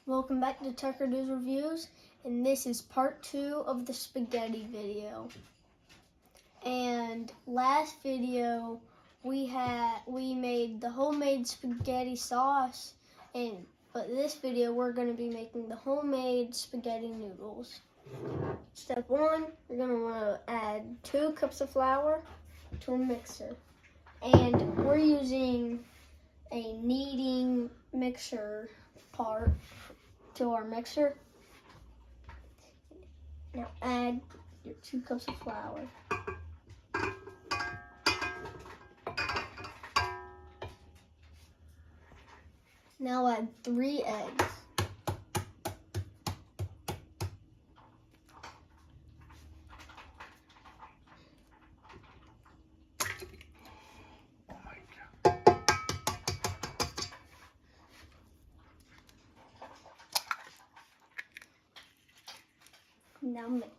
Welcome back to Tucker Does Reviews, and this is part 2 of the spaghetti video. And last video we made the homemade spaghetti sauce, but this video we're going to be making the homemade spaghetti noodles. Step 1, you're going to want to add 2 cups of flour to a mixer, and we're using a kneading mixer part to our mixer. Now add your 2 cups of flour. Now add 3 eggs. Now mix.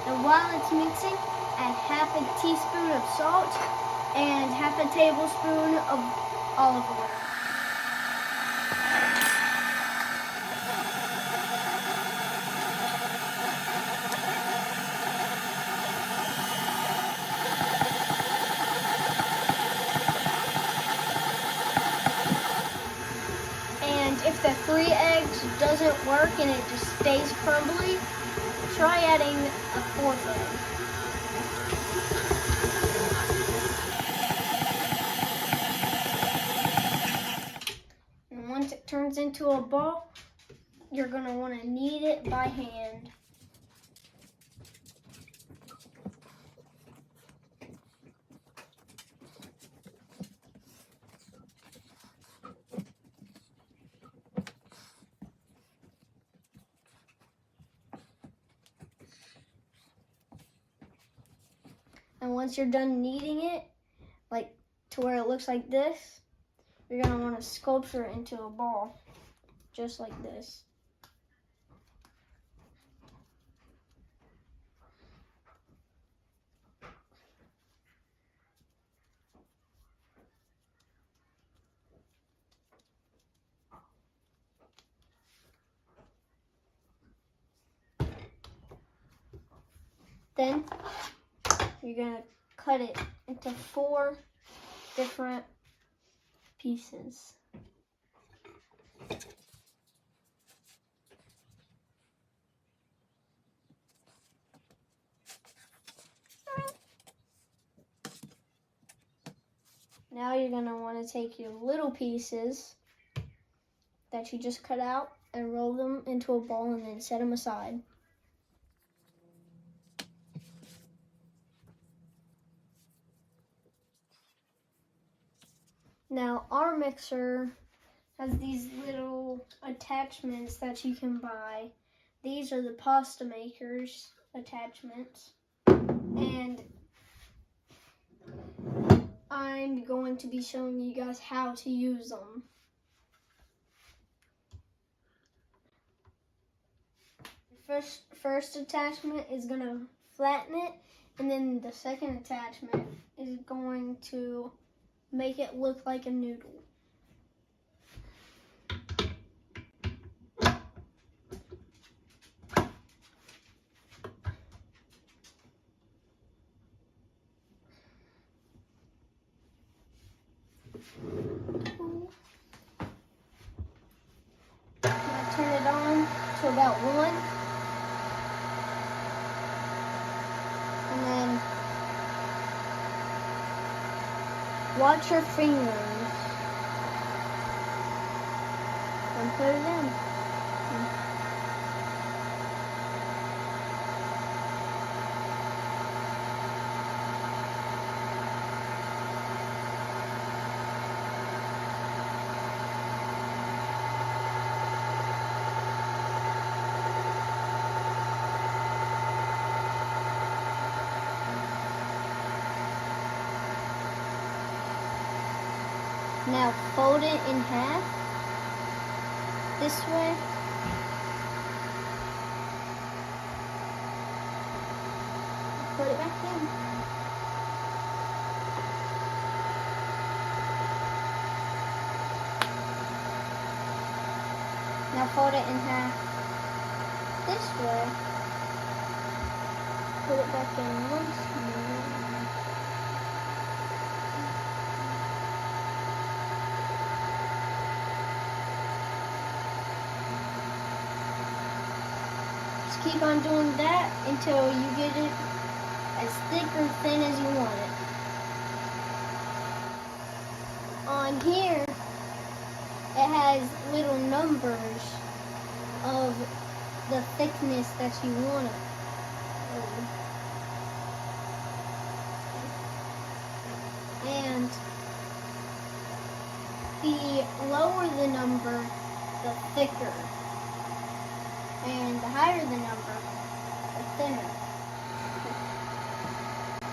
And while it's mixing, add half a teaspoon of salt and half a tablespoon of olive oil. And if the 3 eggs doesn't work and it just stays crumbly, try adding a 4th egg. And once it turns into a ball, you're going to want to knead it by hand. And once you're done kneading it, like to where it looks like this, you're going to want to sculpture it into a ball, just like this. Then you're going to cut it into 4 different pieces. Now you're going to want to take your little pieces that you just cut out and roll them into a ball and then set them aside. Now our mixer has these little attachments that you can buy. These are the pasta makers attachments, and I'm going to be showing you guys how to use them. First attachment is going to flatten it, and then the second attachment is going to make it look like a noodle. Now turn it on to about 1. And then watch your fingers and put it in. Now fold it in half this way. Put it back in. Now fold it in half this way. Put it back in once more. Just keep on doing that until you get it as thick or thin as you want it. On here, it has little numbers of the thickness that you want it. And the lower the number, the thicker. And the higher the number, the thinner.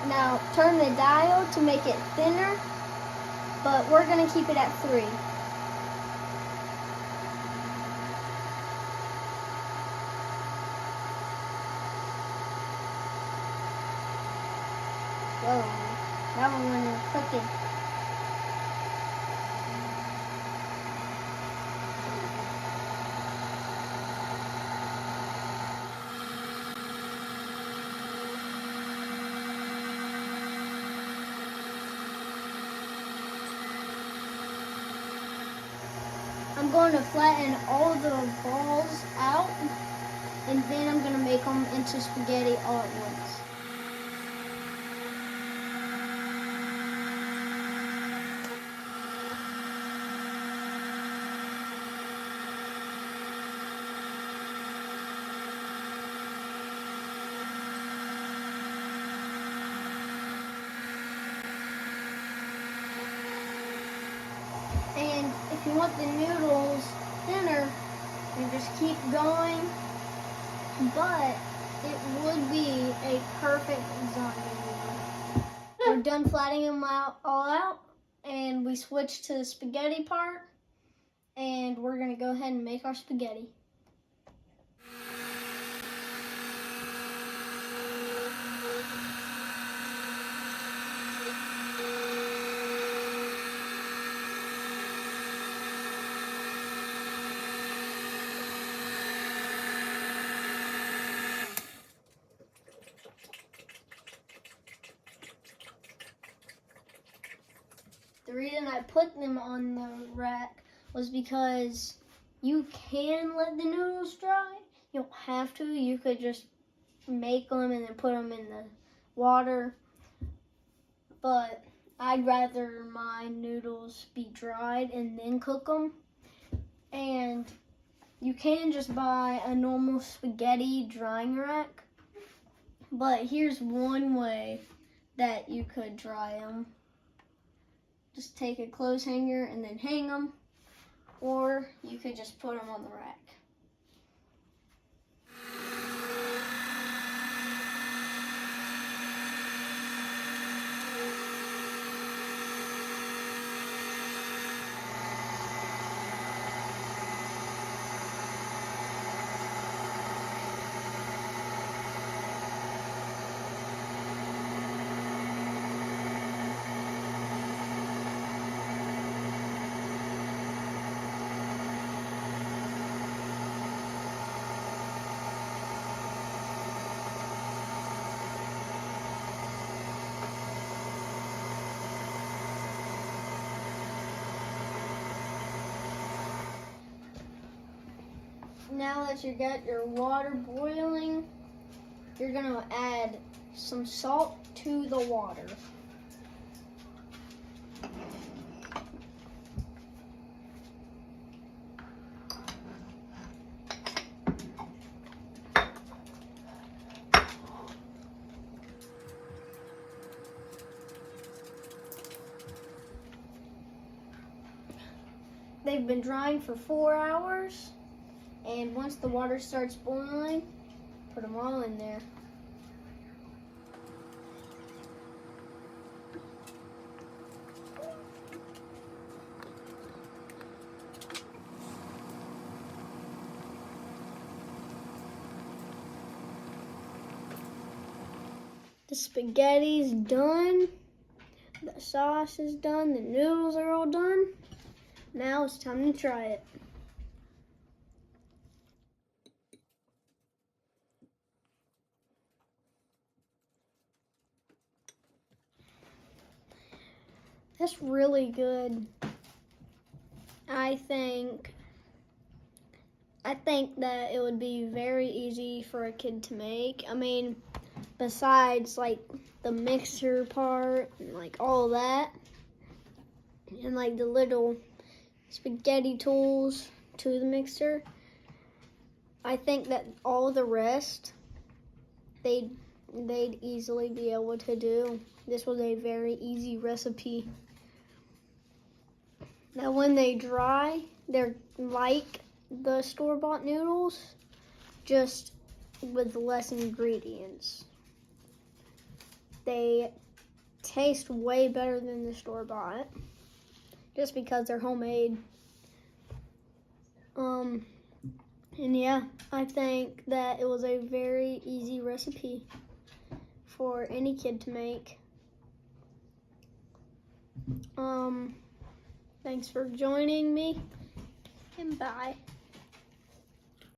Now turn the dial to make it thinner, but we're going to keep it at 3. Whoa, that one went clicking. I'm going to flatten all the balls out, and then I'm going to make them into spaghetti all at once. And if you want the noodles thinner, you just keep going, but it would be a perfect lasagna noodle. We're done flattening them all out, and we switch to the spaghetti part, and we're gonna go ahead and make our spaghetti. The reason I put them on the rack was because you can let the noodles dry. You don't have to. You could just make them and then put them in the water. But I'd rather my noodles be dried and then cook them. And you can just buy a normal spaghetti drying rack. But here's one way that you could dry them. Just take a clothes hanger and then hang them, or you could just put them on the rack. Now that you got your water boiling, you're gonna add some salt to the water. They've been drying for 4 hours. And once the water starts boiling, put them all in there. The spaghetti's done. The sauce is done. The noodles are all done. Now it's time to try it. That's really good. I think that it would be very easy for a kid to make. I mean, besides like the mixer part and like all that, and like the little spaghetti tools to the mixer, I think that all the rest they'd easily be able to do. This was a very easy recipe. Now when they dry, they're like the store-bought noodles, just with less ingredients. They taste way better than the store-bought, just because they're homemade. And yeah, I think that it was a very easy recipe for any kid to make. Thanks for joining me, and bye.